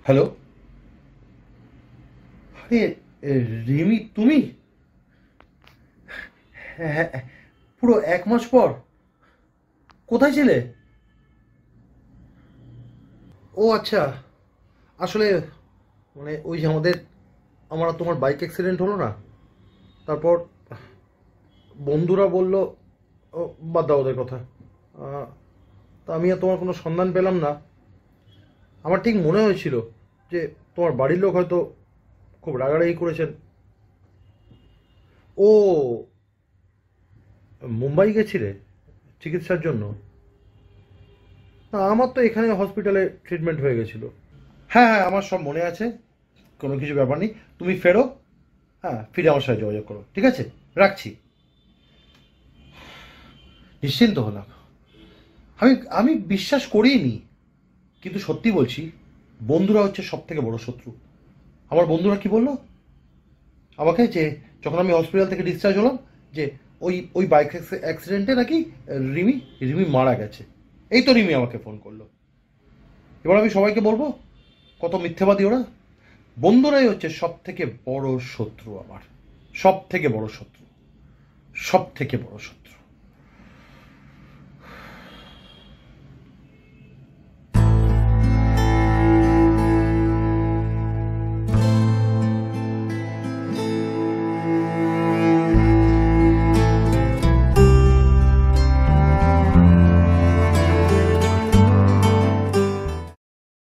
Hello. আরে রিমি তুমি? হ্যাঁ হ্যাঁ, পুরো 1 মাস পর? কোথায় ছিলে? ও আচ্ছা, আসলে ওই যে আমার আর তোমার বাইক অ্যাক্সিডেন্ট হলো না, তারপর বন্ধুরা বলল, ও বাদ দাও ওদের কথা। আহ, তা আমি আর তোমার কোনো সন্ধান পেলাম না। আমার ঠিক মনে হয়েছিল যে তোমার বাড়ির লোক হয়তো খুব রাগারাগি করেছেন। ও, মুম্বাই গেছিলে চিকিৎসার জন্য? না, আমার তো এখানে হসপিটালে ট্রিটমেন্ট হয়ে গেছিল। হ্যাঁ হ্যাঁ, আমার সব মনে আছে, কোনো কিছু ব্যাপার নেই। তুমি ফেরো, হ্যাঁ ফিরে আমার সাথে যোগাযোগ করো, ঠিক আছে? রাখছি। নিশ্চিন্ত হলাম। আমি আমি বিশ্বাস করিনি, কিন্তু সত্যি বলছি, বন্ধুরা হচ্ছে সব থেকে বড় শত্রু। আমার বন্ধুরা কি বললো আমাকে, যে যখন আমি হসপিটাল থেকে ডিসচার্জ হলাম, যে ওই ওই বাইক অ্যাক্সিডেন্টে নাকি রিমি রিমি মারা গেছে। এই তো রিমি আমাকে ফোন করলো। এবার আমি সবাইকে বলবো কত মিথ্যেবাদী ওরা। বন্ধুরাই হচ্ছে সব থেকে বড় শত্রু আমার, সব থেকে বড় শত্রু, সব থেকে বড় শত্রু।